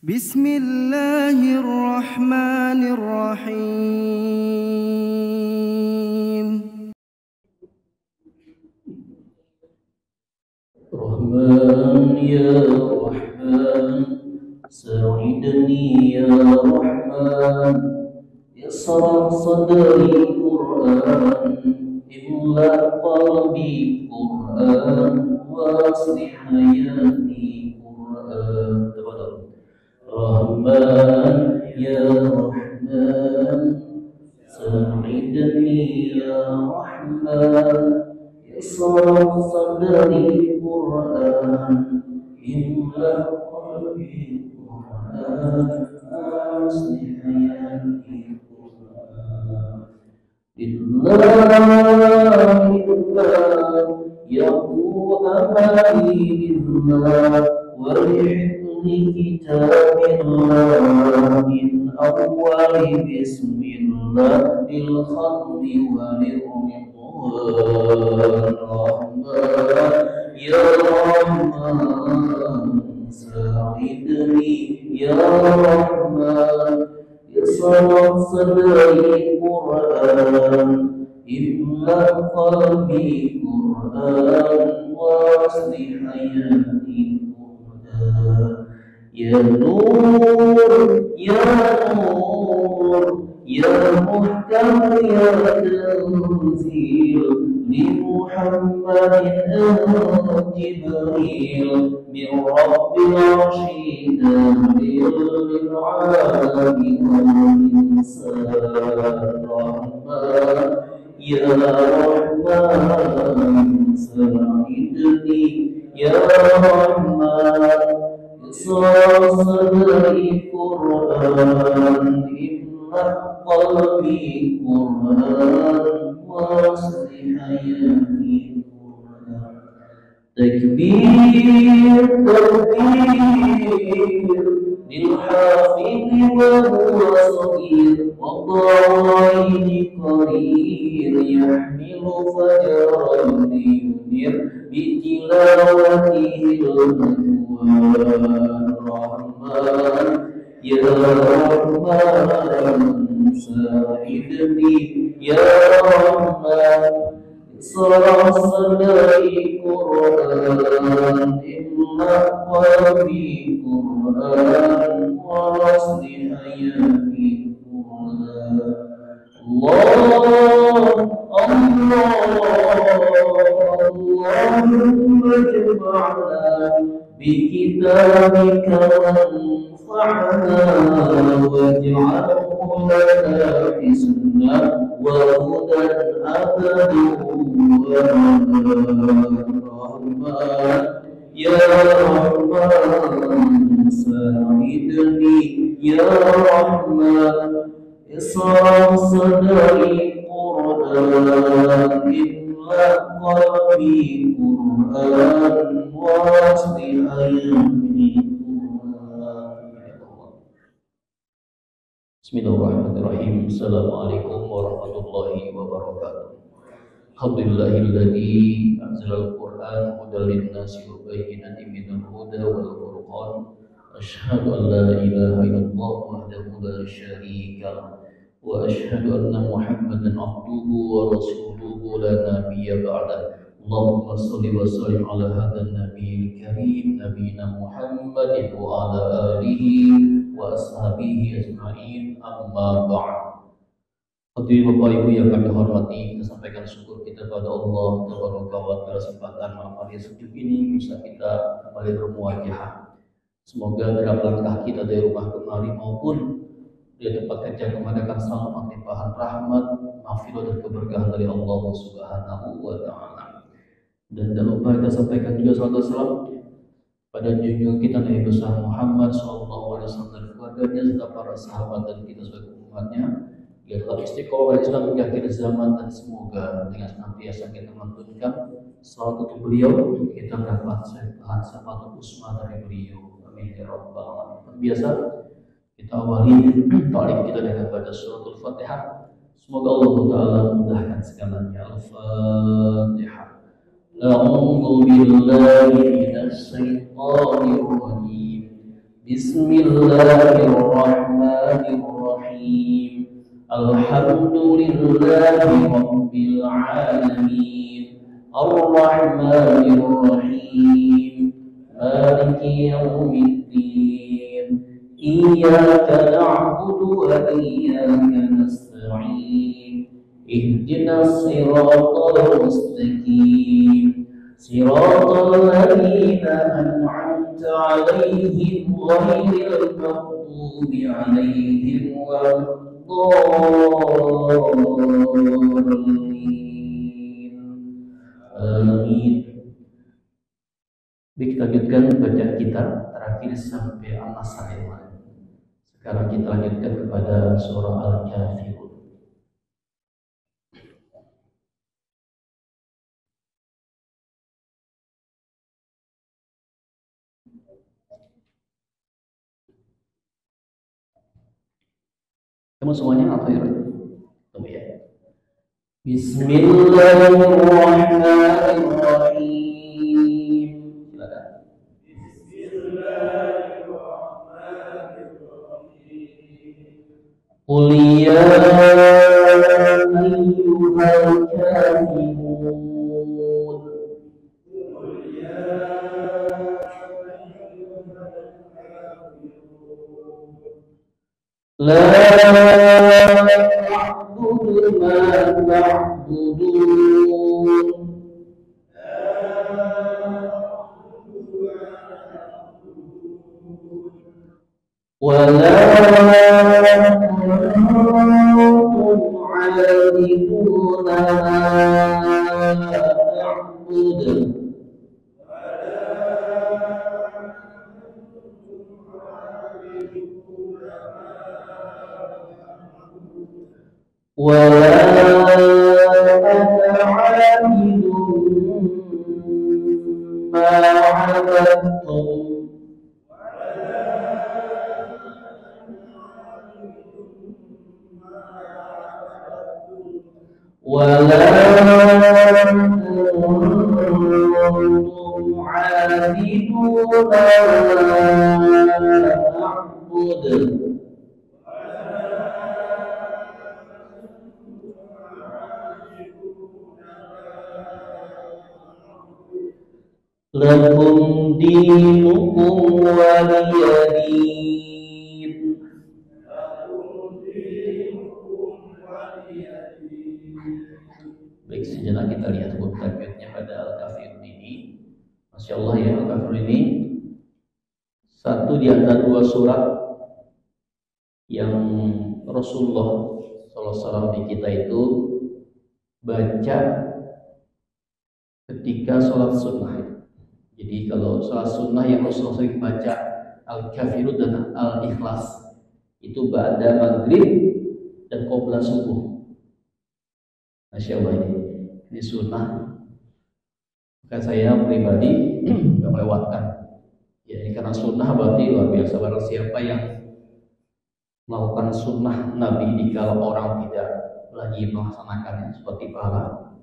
Bismillahirrahmanirrahim. Rahman ya Rahman, sa'idni ya Rahman, yasrah sadri Qur'an, imla qalbi Qur'an, waslih hayati Qur'an. Rahman ya Rahman, sa'idni ya Rahman, yasrah sadri Qur'an, imla qalbi Qur'an, waslih hayati Qur'an. Lillahi yahu amali billah wa lihifzi kitabillah min awwali bismillah lil khatmi wa lirridwan. Rahman ya Rahman, sa'idni ya Rahman, yasrah sadri Qur'an, imla qalbi Qur'an, waslih hayati Qur'an. Ya Nur, Ya Nur, Ya Muhkam, Ya Tanzil, li Muhammadin Jibril, min Rabbil Arshi tanzil, lil alamin wal insan. Rahman ya Rahman, sa'idni ya Rahman, yasrah sadri Qur'an, imla qalbi Qur'an, waslih hayati Qur'an. Takbir, takbir, للحافظ وهو صغير والضالين قرير يحمل فجرا لينير بتلاوته المنوان. رحمن يا رحمن، ساعدني يا رحمن، يسرع صدري قرآن، إملا قلبي قرآن، واصلح حياتي قرآن. الله اللهم اجمعنا بكتابك وانفعنا، واجعله لنا حسنا وهدى أبدا. رحمن يا رحمن، ساعدني يا رحمن، يسرع صدري قرآن، املأ قلبي قرآن، واصلح حياتي قرآن. Bismillahirrahmanirrahim. Assalamualaikum warahmatullahi wabarakatuh. Alhamdulillahilladzi anzalal Qur'an hudan lin-nasi wa bayyinatin minal huda wal furqan. Asyhadu an la ilaha illallah wahdahu la syarika lah, wa asyhadu anna Muhammadan abduhu wa rasuluhu la nabiyya ba'dah. Allahumma shalli wa sallim ala hadzal nabiyil karim nabiyina Muhammadin wa ala alihi wa ashabihi ajma'in, amma ba'd. Hadirin Bapak Ibu yang kami hormati, kita sampaikan syukur kita pada Allah Tabaraka wa Ta'ala kesempatan malam hari sejuk ini bisa kita kembali bermuajah. Semoga dalam langkah kita dari rumah kemari maupun di tempat kerja mengadakan selamat limpahan rahmat, maghfirah dan keberkahan dari Allah Subhanahu wa Ta'ala. Dan jangan lupa kita sampaikan juga salawat salam pada junjungan kita Nabi besar Muhammad SAW dan keluarganya serta para sahabat dan kita sebagai umatnya. Dia tetap istiqomah Islam hingga akhir zaman, dan semoga dengan senantiasa kita melantunkan salawat untuk beliau, kita dapat syafaat usmah dari beliau. Amin ya rabbal alamin. Biasa kita awali ta'lim kita dengan baca suratul Fatihah. Semoga Allah Ta'ala mudahkan segalanya. Al-Fatihah. A'udzu billahi minasy syaithanir rajim. Bismillahirrahmanirrahim. Alhamdulillahi rabbil alamin. Ar-Rahmanir-Rahim. Maliki yaumiddin. Iyyaka na'budu wa iyyaka nasta'in. Ihdinas siratal mustaqim. Siratal ladzina an'amta 'alaihim ghairil maghdubi 'alaihim waladdallin. Amin. Baik, kita lanjutkan bacaan kita terakhir sampai An-Nasr. Sekarang kita lanjutkan kepada surah Al-Kafirun. Kamu semuanya apa ya? Tunggu ya. Bismillahirrahmanirrahim. Silakan. Qul ya ayyuhal kafirun. La a'budu ma ta'budun. Wa la antum 'abiduna ma a'budu. ولا أنا عابد ما عبدتم ولا أنتم عابدون ما أعبد. Lakum dinukum waliyadin. Baik, sejenak kita lihat hukum tajwidnya pada Al-Kafirun ini. Masya Allah ya, Al-Kafirun ini satu di antara dua surat yang Rasulullah SAW di kita itu baca ketika sholat sunnah. Jadi kalau sholat sunnah yang Rasulullah sering baca Al-Kafirun dan Al-Ikhlas itu ba'da maghrib dan qabla subuh. Masya Allah, ini sunnah. Maka saya pribadi nggak melewatkan. Ya, ini karena sunnah berarti luar biasa. Barang siapa yang melakukan sunnah Nabi di kala orang tidak lagi melaksanakannya seperti pahala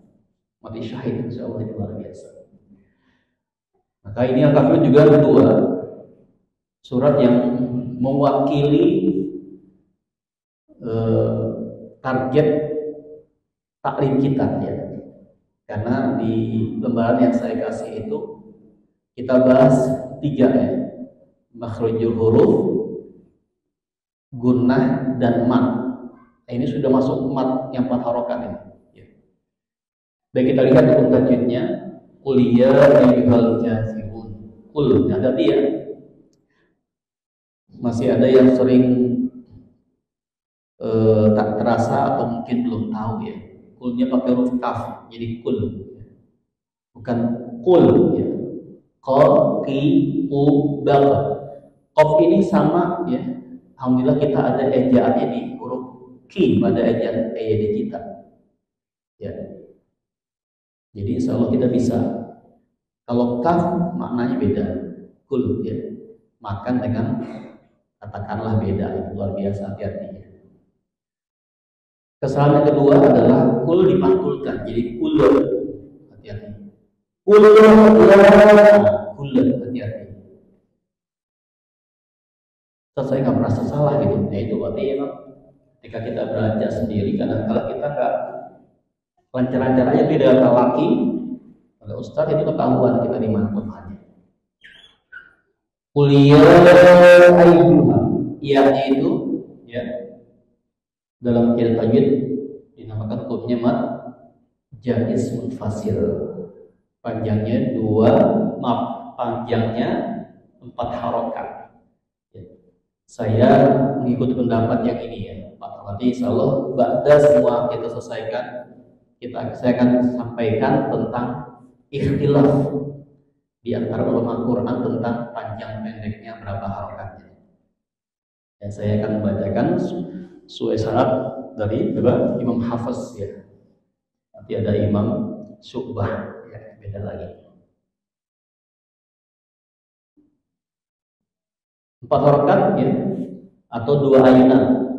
mati syahid, insya Allah itu luar biasa. Maka ini Al-Kafirun juga kedua surat yang mewakili target taklim kita ya. Karena di lembaran yang saya kasih itu kita bahas 3 ya. Makhrajul huruf, gunnah dan mat. Nah, ini sudah masuk mat yang 4 harokat ini. Ya. Baik, kita lihat hukum tajwidnya. Qul ya ayyuhal kafirun. Qul, ada dia. Masih ada yang sering tak terasa atau mungkin belum tahu ya. Qulnya pakai huruf kaf, jadi qul. Bukan qul ya. Qaf, qi, u, bal. Qaf ini sama ya. Alhamdulillah kita ada ejaannya di huruf ki pada ejaan di kita. Ya. Jadi insya Allah kita bisa. Kalau kaf maknanya beda, kul ya, makan dengan katakanlah beda, itu luar biasa, hati-hati. Kesalahan yang kedua adalah kul dipantulkan, jadi kul, hati-hati. Kul, hati-hati. saya nggak merasa salah gitu. Ya itu berarti ya, ketika kita belajar sendiri, kadang-kadang kita nggak lancar-lancar aja tidak talaki oleh ustaz, itu ketahuan kita di mana kelemahannya. Kuliah ayyuha, ianya itu ya dalam kitab tajwid dinamakan hukumnya mad jaiz munfasil. Panjangnya panjangnya 4 harokat. Saya mengikuti pendapat yang ini ya, Pak. Nanti insya Allah ba'da semua kita selesaikan, saya akan sampaikan tentang ikhtilaf di antara ulama Quran tentang panjang pendeknya berapa harokatnya. Dan saya akan membacakan sesuai syarat dari Imam Hafiz ya. Nanti ada Imam Syu'bah ya, beda lagi. 4 harokat ya, atau 2 ayunan.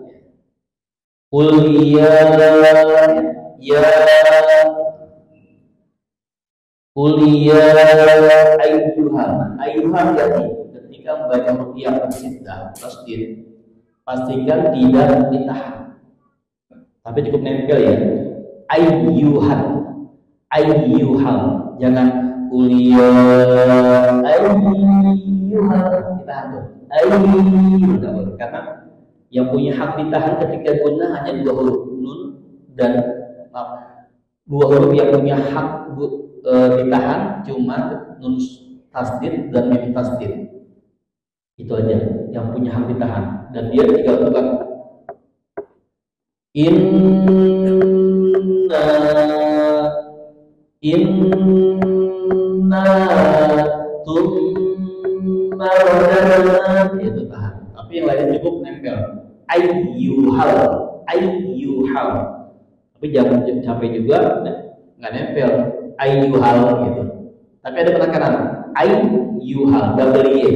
Qul ya qul ya ayyuhan jadi ketika membaca ruqyah bersiddah tasdid pastikan tidak ditahan, tapi cukup nempel ya, ayyuhan jangan qul ya ayyuhan ditahan tuh. Karena yang punya hak ditahan ketika gunnah hanya 2 huruf nun dan 2 huruf yang punya hak ditahan cuma nun tasdid dan mim tasdid. Itu aja yang punya hak ditahan, dan dia tinggal bukan inna itu tahan, tapi yang lainnya cukup nempel ayyuhal, tapi jangan capek juga nggak nempel ayyuhal gitu, tapi ada penekanan ayyuhal double y,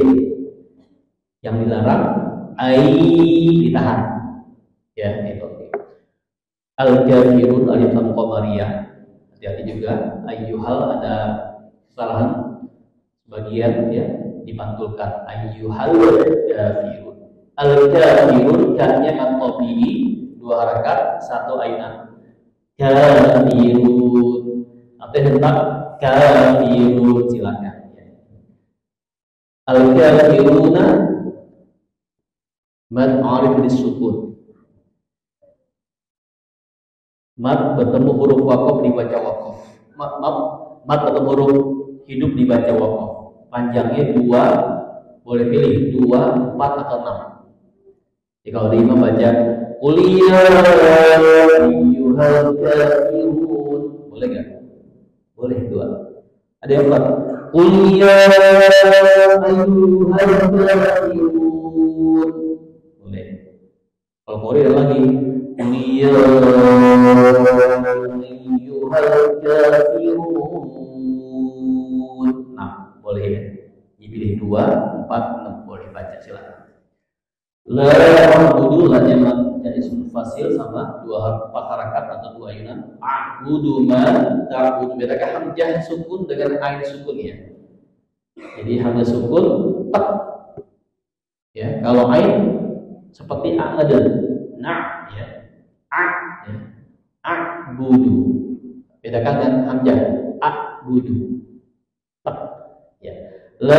yang dilarang ditahan ya itu. Al-kafirun alif lam qamariyah, hati-hati juga ayyuhal ada kesalahan sebagian ya, dipantulkan ayyuhal kafirun. Al-kafirun ka-nya mad tabi'i 2 harakat 1 ayunan. Kafirun atau hentak kafirun, silakan ya. Al-kafiruna mad arif disukun, mad bertemu huruf waqaf dibaca waqaf, mad bertemu huruf hidup dibaca waqaf. Panjangnya 2, boleh pilih 2, 4 atau 6. Jadi kalau di imam baca kuliah ayyuhal kafirun, boleh nggak? Boleh 2. Ada yang 4, kuliah ayyuhal kafirun, boleh. Kalau Qori ada lagi kuliah ayyuhal kafirun, boleh ya, dipilih 2, 4, 6 boleh baca, silakan. La a'budu hanya jadi fasil sama 4 harakat atau 2 ayunan. A'budu ma ta'budu, bedakan hamzah sukun dengan ain sukun ya. Jadi hamzah sukun tak ya, kalau ain seperti a'adun na ya, ya. A'budu, bedakan dengan hamzah a'budu tak ya. La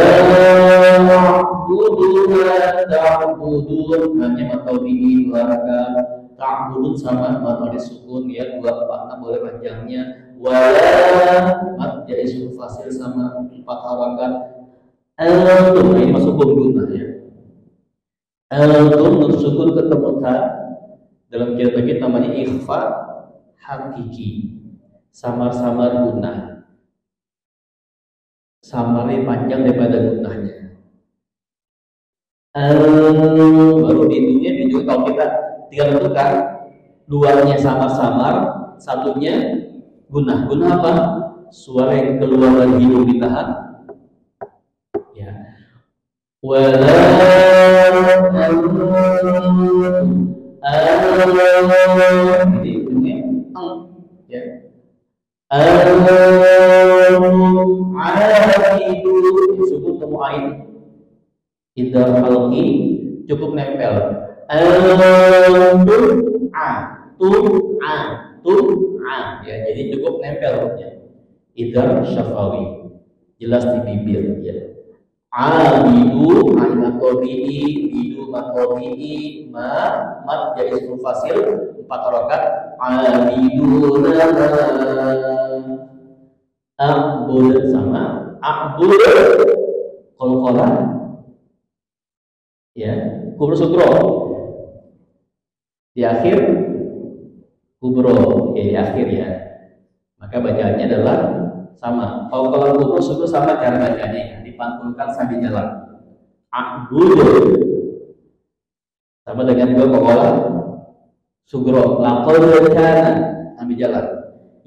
a'budu ma ta'budun, hanya atau bihi 2 harakat. Ta'budun sama mad sukun ya, 2, 4, 6 boleh panjangnya. Wala mad jaiz fasil sama 4 harakat. Antum, ini masuk gunnah ya. Antum nun sukun ketemu ta dalam kitab kita namanya ikhfa hakiki, samar-samar gunnah. Samarnya panjang daripada gunnahnya. Baru di dunia kalau kita tinggal tentukan 2-nya samar-samar, 1-nya gunnah. Gunnah apa? Suara yang keluar dari hidung ditahan. Ya. Wala jadi hidungnya ya. Disebut temu ain idza halqi cukup nempel. Tu a ya, jadi cukup nempel hurufnya. Idgham syafawi, jelas di bibir ya. Abidu matobi'i, bidu matobi'i, mat jadi ismu fasil 4 harokat. Abiduna a'bud sama a'bud qalqalah ya, kubro sugro di akhir, kubro ya di akhir ya, maka bacaannya adalah sama. Qalqalah kubro sugro sama cara bacanya, dipantulkan sambil jalan. A'bud sama dengan dua qalqalah sugro, laqad kana sambil jalan.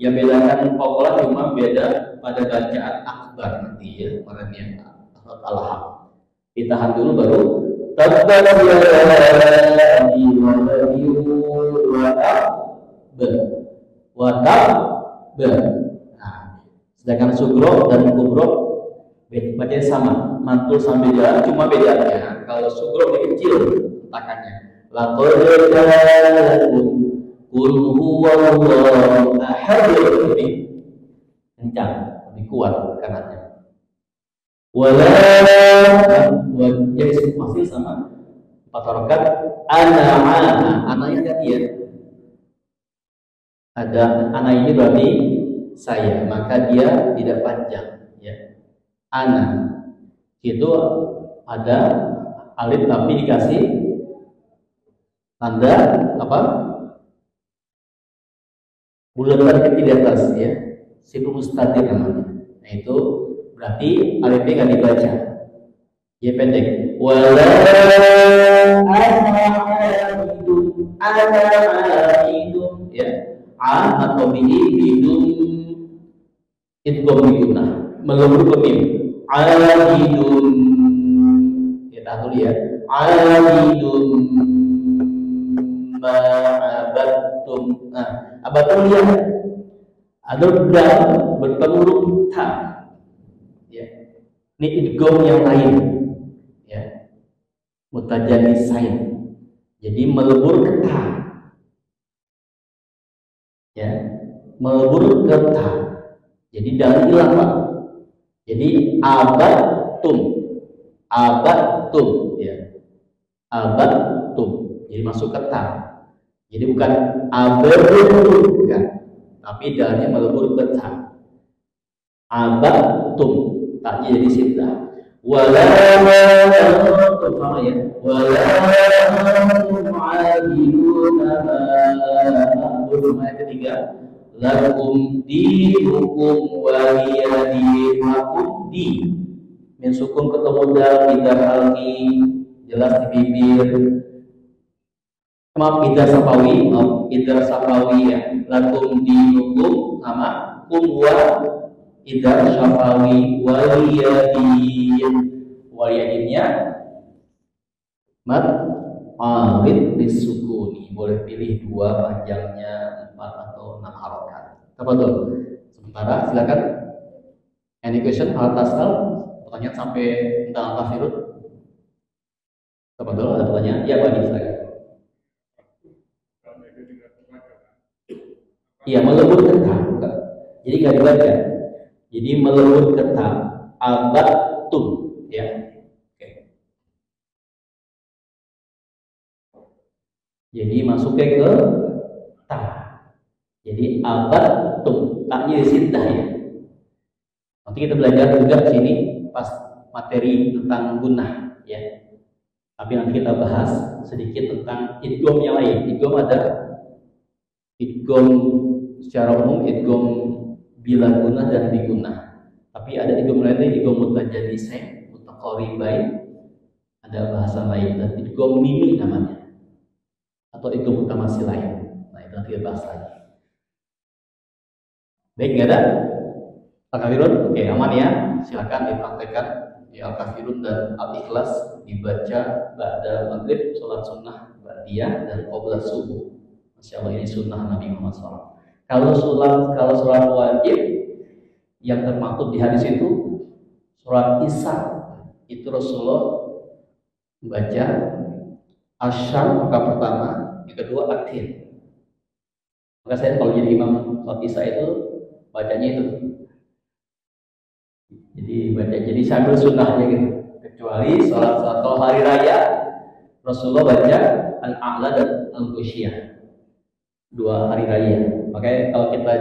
Yang bedakan qalqalah cuma beda pada bacaan akbar nanti ya, orangnya al-haq. Ditahan dulu baru tabbat yada wa tab. Nah, sedangkan sugro dan kubro bacanya sama, mantul sambil jalan, cuma bedanya kalau sugro lebih kecil hentakannya. Laqad ja'akum qul huwallahu ahad, lebih kencang, lebih kuat tekanannya. Wala jadi masih sama 4 harokat. Ananya tadi ya, ada ana ini berarti saya, maka dia tidak panjang ya. Ana itu ada alif tapi dikasih tanda apa? Bulatan kecil di atas ya, sifat mustatir namanya. Nah itu berarti alifnya nggak dibaca, ya pendek. Wala ana ya, a atau bihi bidum idgham bigunnah, melebur ke mim. Alidun kita dulu ya, alidun ma'abattum. Nah, abattum ya, ada dal bertemu huruf ta ya, ini idgham yang lain ya, mutajanisain, jadi melebur ke ta ya, melebur ke ta, jadi dal hilang Pak. Jadi abattum ya, abattum, jadi masuk ke ta. Jadi bukan abattum, bukan, tapi dalnya melebur ke ta. Abattum, taknya jadi sita. Wala sama ya, wala mu'abiduna ayat ketiga. Lakum dinukum waliyadinakum di, min sukun ketemu dal tidak halki, jelas di bibir. Maaf, idhar safawi ya. Lakum dinukum sama kum wa idhar safawi waliyadinnya mat alid disukuni, boleh pilih 2 panjangnya 4 atau 6 harokat. Apa tuh? Sementara silakan. Any question? Hal tasal? Pertanyaan sampai tentang al-kafirun? Apa tuh? Ada pertanyaan? Ya, Pak, silakan. Iya, melebur ke ta. Jadi nggak dibaca. Jadi melebur ke ta. Abattum ya. Oke. Jadi masuknya ke ta. Jadi abattum, taknya disintah ya. Nanti kita belajar juga sini pas materi tentang gunnah ya. Tapi nanti kita bahas sedikit tentang idgham yang lain. Idgham ada idgham secara umum, idgham bila gunnah dan bigunnah. Tapi ada idgham lainnya, idgham mutajanisain, mutaqaribain. Ada bahasa lain, dan idgham mimi namanya, atau idgham mutamatsilain. Nah, itu nanti kita bahas lagi. Baik, nggak ada? Al-Kafirun, oke, aman ya. Silakan dipraktekkan di Al-Kafirun dan Al-Ikhlas dibaca ba'da maghrib, sholat sunnah ba'diyah dan qabla subuh. Masya Allah, ini sunnah Nabi Muhammad SAW. Kalau sholat wajib yang termaktub di hadis itu sholat isya, itu Rasulullah membaca Asyam maka pertama, yang kedua akhir. Maka saya kalau jadi imam sholat isya itu bacanya itu. Jadi sambil sunnahnya gitu. Kecuali sholat atau hari raya Rasulullah baca al-a'la dan al-ghusyiyah, dua hari raya. Makanya kalau kita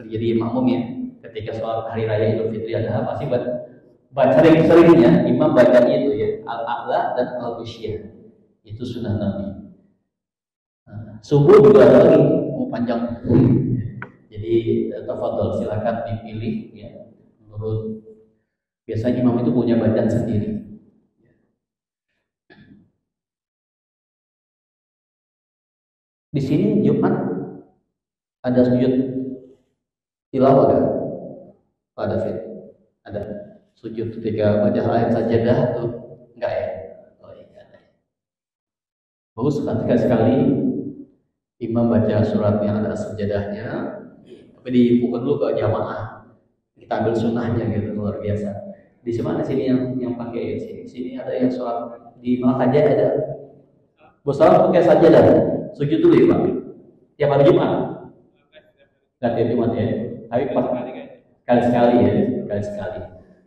jadi makmum ya, ketika sholat hari raya Idul Fitri Adha pasti baca sering-seringnya imam bacanya itu ya, al-a'la dan al-ghusyiyah. Itu sunnah Nabi. Subuh juga ada lagi, mau panjang. Jadi tafadhol silakan dipilih ya. Menurut biasanya imam itu punya bacaan sendiri. Di sini Jumat ada sujud tilawah kan? Pak David ada sujud ketika baca ayat sajadah tuh enggak ya? Oh iya ada. Bagus sekali imam baca surat yang ada sajadahnya, tapi dipukul dulu ke jamaah, kita ambil sunnahnya gitu, luar biasa. Di mana sini yang pakai sini ada yang surat di Malakaja ada. Bosan pakai sajadah, sujud dulu ya Pak. Tiap hari Jumat. Nggak tiap Jumat ya. Tapi pas sekali ya, sekali.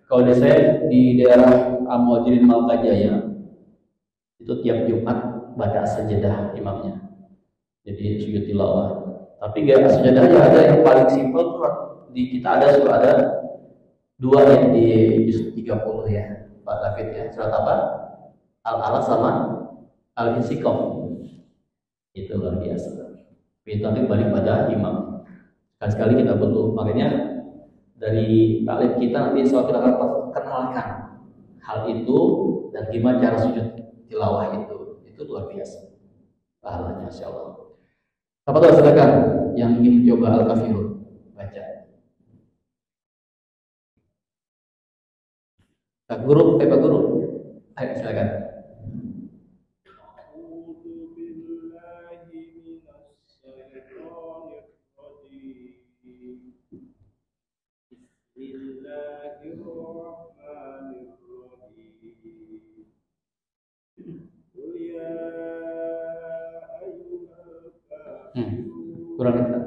Kalau di saya di daerah Amwajin Malakajaya itu tiap Jumat baca sajadah imamnya. Jadi sujud tilawah. Tapi gak sajadah aja ada yang paling simpel tuh di kita ada dua ya di juz 30 ya Pak David ya. Surat apa? Al-Alaq sama Al-Insyikaf. Itu luar biasa. Tapi balik pada imam. Sekali kita perlu, makanya dari taklim kita nanti soal kita akan perkenalkan hal itu dan gimana cara sujud tilawah itu luar biasa pahalanya insya Allah. Apa tuh silakan yang ingin coba Al-Kafirun baca. Pak Guru, ayo silakan.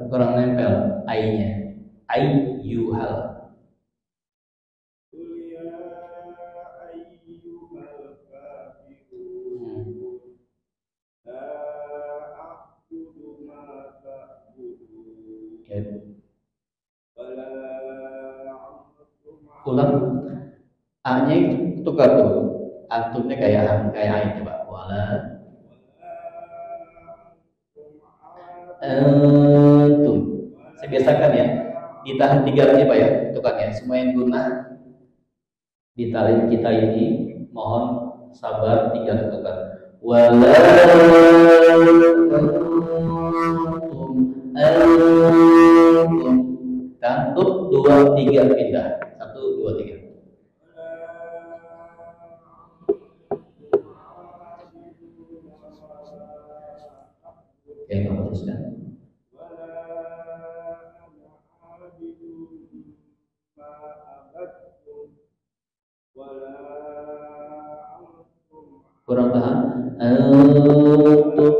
Kurang nempel ai-nya. Ayyuhal. Ulang a-nya tukar tuh. Antumnya kayak ai coba. Wala antum. Saya biasakan ya. Ditahan 3 aja Pak ya, tukarnya. Semua yang guna di talim kita ini mohon sabar 3 tukar. Wala antum. Dan tuh 2 3 pindah. 1 2 3. Oke, kamu teruskan. Kurang tahan. Untuk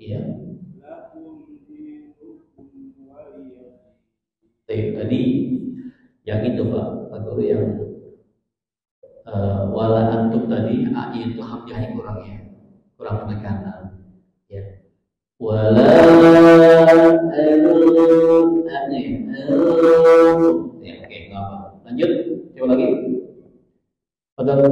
iya. Tadi yang itu Pak Guru yang wala antum tadi ai itu hamzahnya kurang penekanan ya. Wala antum ya, oke nggak apa. Lanjut coba lagi. Padahal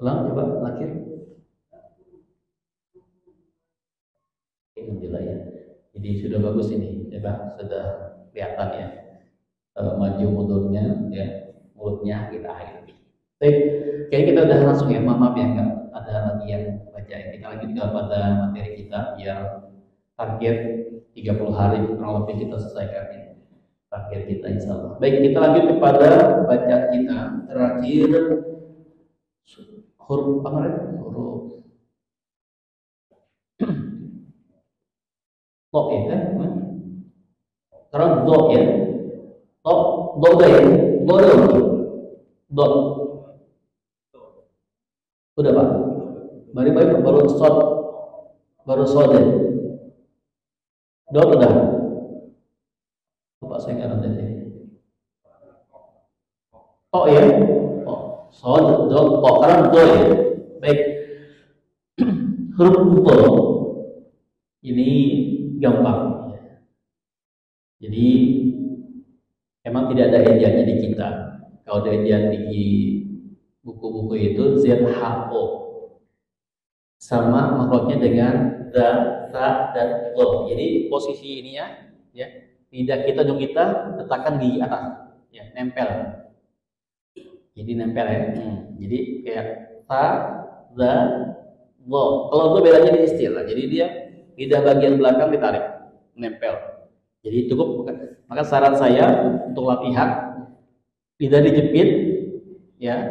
Ulang coba lahir. Alhamdulillah ya. Jadi sudah bagus ini, ya Pak, sudah kelihatan ya. Maju mundurnya ya, mulutnya kita akhiri. Baik, kayaknya kita udah langsung ya, maaf ya nggak ada lagi yang baca. Kita lanjut kepada materi kita biar target 30 hari kurang lebih kita selesaikan ya. Target kita insya Allah. Baik, kita lanjut kepada bacaan kita terakhir huruf apa kemarin? Huruf to ya kan? Sekarang do ya. Do udah ya? Do udah. Do. Udah Pak. Baru sod. Baru sod ya. Do udah. Pak saya nggak nonton ini. To ya. Oh, sod, do, to. Sekarang do ya. Baik. Huruf do ini gampang. Jadi emang tidak ada ejaannya di kita. Kalau ada ejaan di buku-buku itu ZHO sama makhluknya dengan da, ta, dan lo. Jadi posisi ini ya lidah kita, hidung kita letakkan gigi atas, ya nempel. Jadi nempel ya. Jadi kayak ta, da, lo. Kalau lo bedanya di istilah. Jadi dia lidah bagian belakang ditarik, nempel. Jadi cukup. Maka saran saya untuk latihan lidah dijepit, ya.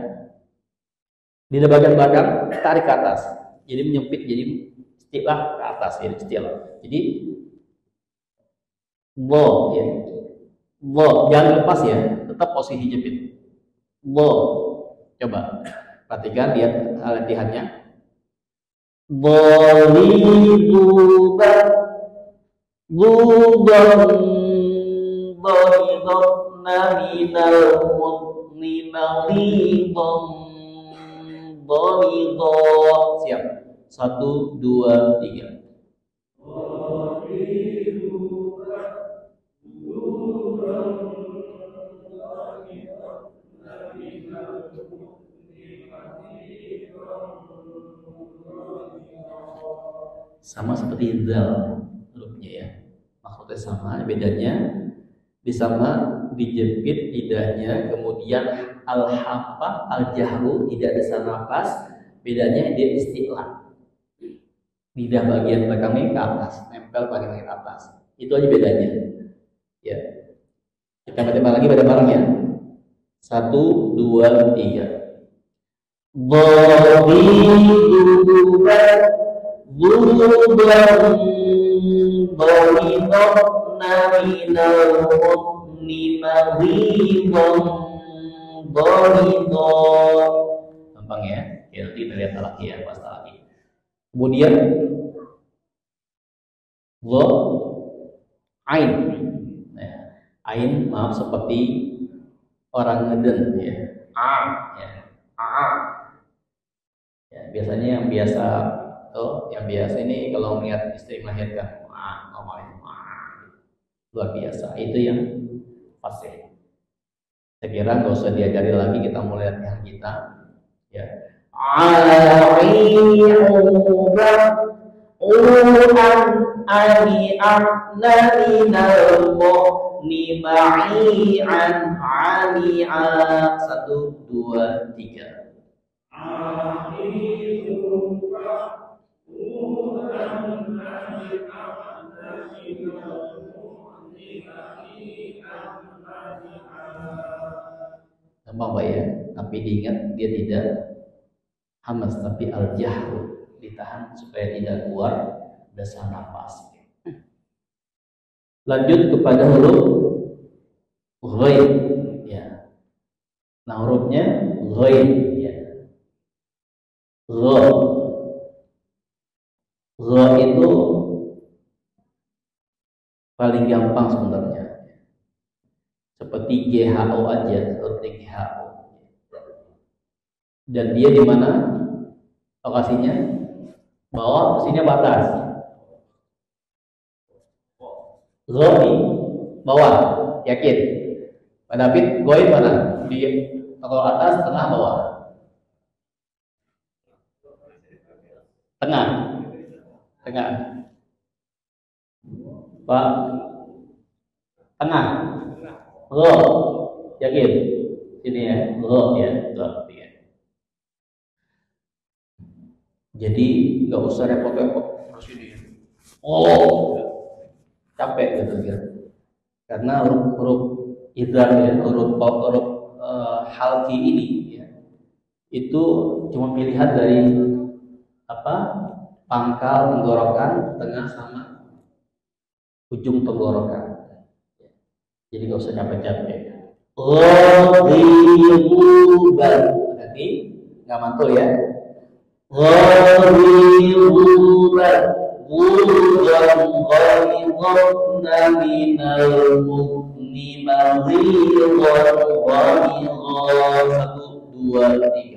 Lidah bagian belakang tarik ke atas. Jadi menyempit, jadi istilah ke atas, jadi istilah. Jadi lo, ya. Lo, jangan lepas ya, tetap posisi jepit. Lo, coba perhatikan lihat latihannya. Dhalibuban Zuban Dharidotna minal mutni Maridon Dharidot. Siap. 1, 2, 3. Sama seperti zal hurufnya ya, maksudnya sama, bedanya di sama dijepit lidahnya, kemudian al-hafa al-jahru tidak bisa nafas, bedanya dia istilah, lidah bagian belakangnya ke atas, nempel bagian ke atas, itu aja bedanya ya. Kita baca lagi pada bareng ya. 1, 2, 3. Dharidubban Zuban Dharidotna minal mutni Maridon Dharidot. Gampang ya. Nanti kita lihat lagi ya, pas lagi. Kemudian lo ain. Nah, ain maaf seperti orang ngeden ya. Ya. Ya, biasanya yang biasa ini kalau melihat istri melahirkan ngomongin luar biasa, itu yang fasih. Saya kira nggak usah diajari lagi, kita mulai latihan kita ya. Satu, dua, tiga. Gampang Pak ya, tapi diingat dia tidak hamas, tapi al-jahru, ditahan supaya tidak keluar dasar nafas. Lanjut kepada huruf ghain ya. Nah hurufnya ghain ya. Gha itu paling gampang sebenarnya. Seperti GHO aja, seperti GHO. Dan dia di mana lokasinya? Bawah, sini batas. Ghain bawah, yakin? Pak David, ghain mana? Di kalau atas, tengah, bawah. Tengah. Tengah. Pak. Tengah. Lo. Yakin? Sini ya. Lo ya. Lo ya. Jadi nggak usah repot-repot terus ini. Oh, capek gitu ya. Karena huruf idgham ya, huruf halqi ini ya, itu cuma pilihan dari pangkal tenggorokan, tengah sama ujung tenggorokan. Jadi nggak usah capek-capek. Ghaibuban, nanti nggak mantul ya. Ghaibuban, ghaiban ghaidna minal mu'mini maghidan ghaidha. 1, 2, 3.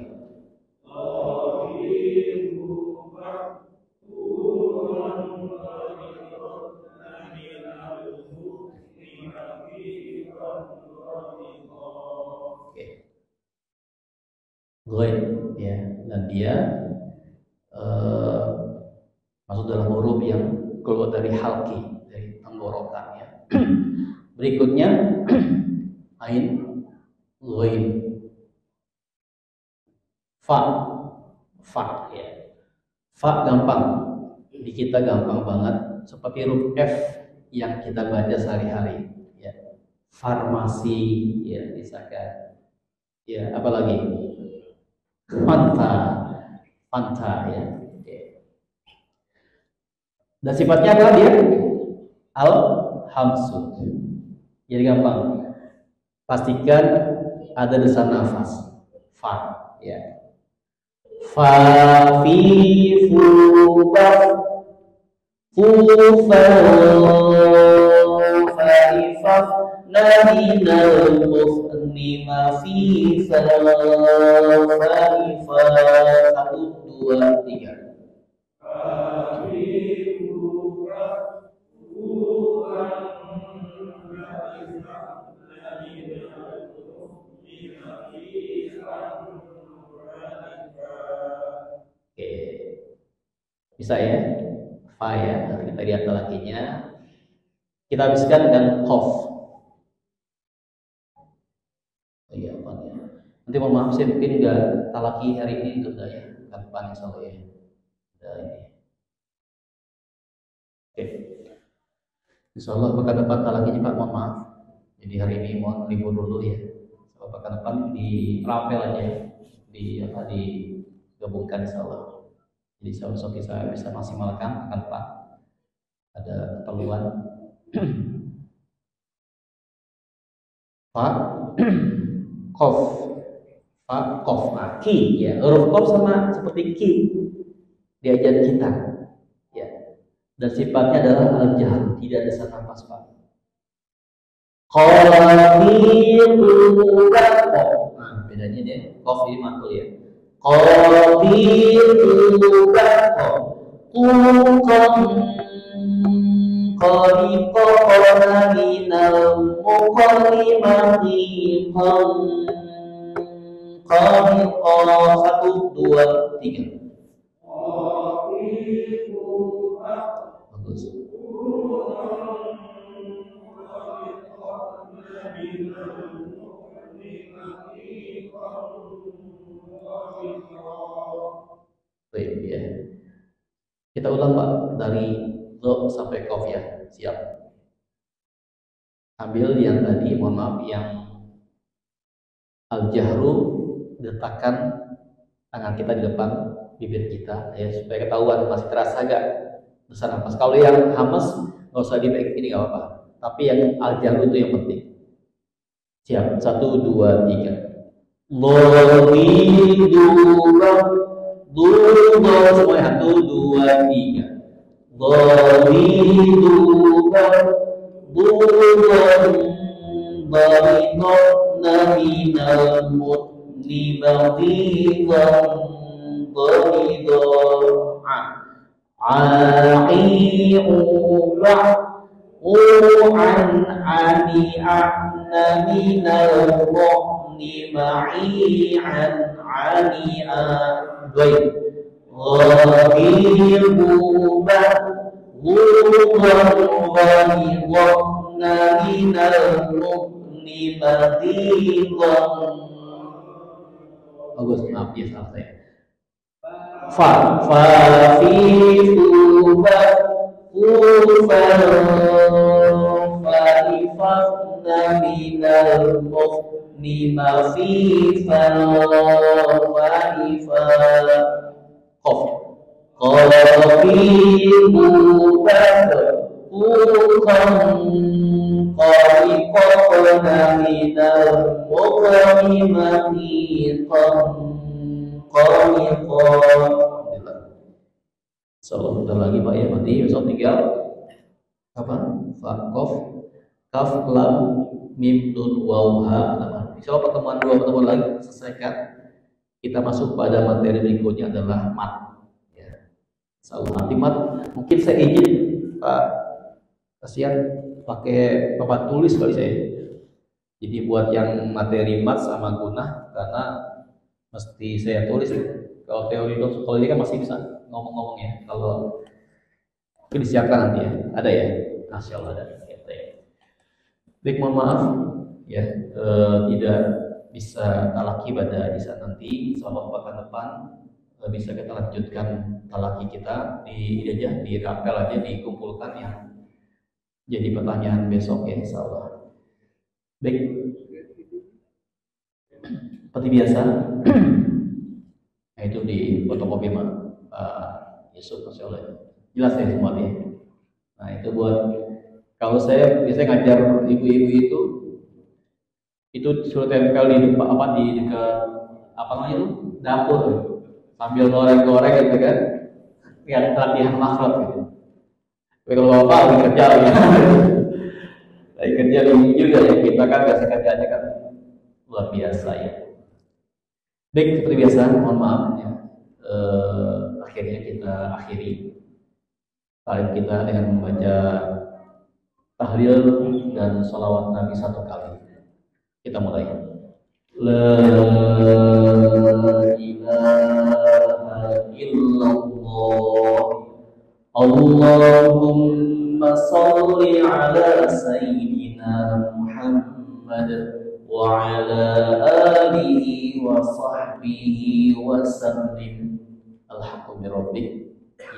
Ghaib ya, dan dia masuk dalam huruf yang keluar dari halqi, dari tenggorokan ya. Berikutnya ain ghaib. Fa ya. Fa gampang. Di kita gampang banget seperti huruf F yang kita baca sehari-hari ya. Farmasi ya, misalkan. Ya, apalagi? Fanta ya. Dan sifatnya apa dia? Al-hamsu. Jadi gampang. Pastikan ada desan nafas. Fa ya. Fa fi fu ba fu fa fa fa Naminal mufni ma fi fa 1, 2, 3. Oke, bisa ya, fa ya. Kita lihat lakinya. Kita habiskan dengan qaf. Iya, apa ya? Nanti mohon maaf saya mungkin nggak talaki hari ini itu ya, kapan insya Allah ya. Ini. Oke. Insya Allah pekan depan talakinya Pak, mohon maaf. Jadi hari ini mohon libur dulu ya. Kalau pekan depan di rapel aja, digabungkan insya Allah. Jadi besok saya bisa maksimalkan pekan depan. Ada keperluan. Pak. Qaf, fa, qaf, ki ya. Huruf qaf sama seperti ki di ajaran kita ya. Dan sifatnya adalah al-jahr, tidak ada desan nafas Pak. Qafiqullah. Nah, bedanya dia qaf ini mantul ya. Qafiqullah. Qariqana minal muqaddimati qariqa 1, 2, 3. Bagus. Baik ya. Kita ulang Pak dari do sampai qaf ya. Siap. Ambil yang tadi, mohon maaf, yang al-jahru, letakkan tangan kita di depan bibir kita ya, supaya ketahuan masih terasa gak besar nafas. Kalau yang hamas nggak usah dipakai ini nggak apa-apa, tapi yang al-jahru itu yang penting. Siap. 1, 2, 3. Dua semuanya. 1, 2, 3. Naminal mutni baghidan minal mu'ni ma'i'an 'ani'a. غافر وغيظنا من المؤمن مغيظا. Bagus, maaf ya salah saya. Fafifuba fa'ifafna minal mu'ni mafifan fa'ifa Qaf qafifuba qaliqafna minal mu'ni mafifan qaliqan. So, bentar lagi Pak ya, berarti besok tinggal apa? Fa, Qaf, Kaf, Lam, Mim, Nun, Waw, Ha, nama. Insya Allah pertemuan lagi selesaikan. Kita masuk pada materi berikutnya adalah mat. Ya. Insya Allah nanti mat. Mungkin saya izin Pak, kasihan pakai papan tulis kali saya. Jadi buat yang materi mat sama gunah, karena mesti saya tulis. Kalau teori kalau ini kan masih bisa ngomong-ngomong ya. Kalau mungkin disiapkan nanti ya, ada ya, Masya Allah ada. Baik, mohon maaf ya, tidak bisa talaki pada di saat nanti. Insyaallah pekan depan bisa kita lanjutkan talaki kita di aja, di rapel aja, dikumpulkan yang jadi pertanyaan besok ya, Insyaallah. Baik, seperti biasa. Nah, itu di fotokopi Pak Yusuf, Masya Allah. Jelas ya semua ya. Nah, itu buat kalau saya biasanya ngajar ibu-ibu itu suruh tempel di depan apa di dekat apa namanya itu dapur sambil goreng-goreng gitu kan. Lihat latihan makhraj gitu. Tapi kalau bapak lagi kerja lagi kerja juga ya, kita kan biasa kerjanya kan luar biasa ya. Baik, seperti biasa, mohon maaf ya. Akhirnya kita akhiri talim kita dengan membaca tahlil dan sholawat Nabi 1 kali. Kita mulai. La ilaha illallah. Allahumma salli ala sayyidina Muhammad wa ala alihi wa sahbihi wa sallim. Alhamdulillah.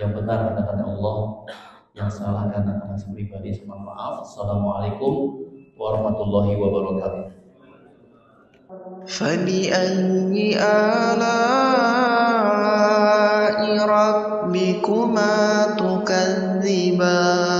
Yang benar kata Allah, yang salah karena saya pribadi, mohon maaf. Assalamualaikum warahmatullahi wabarakatuh. فبأي آلاء ربكما تكذبان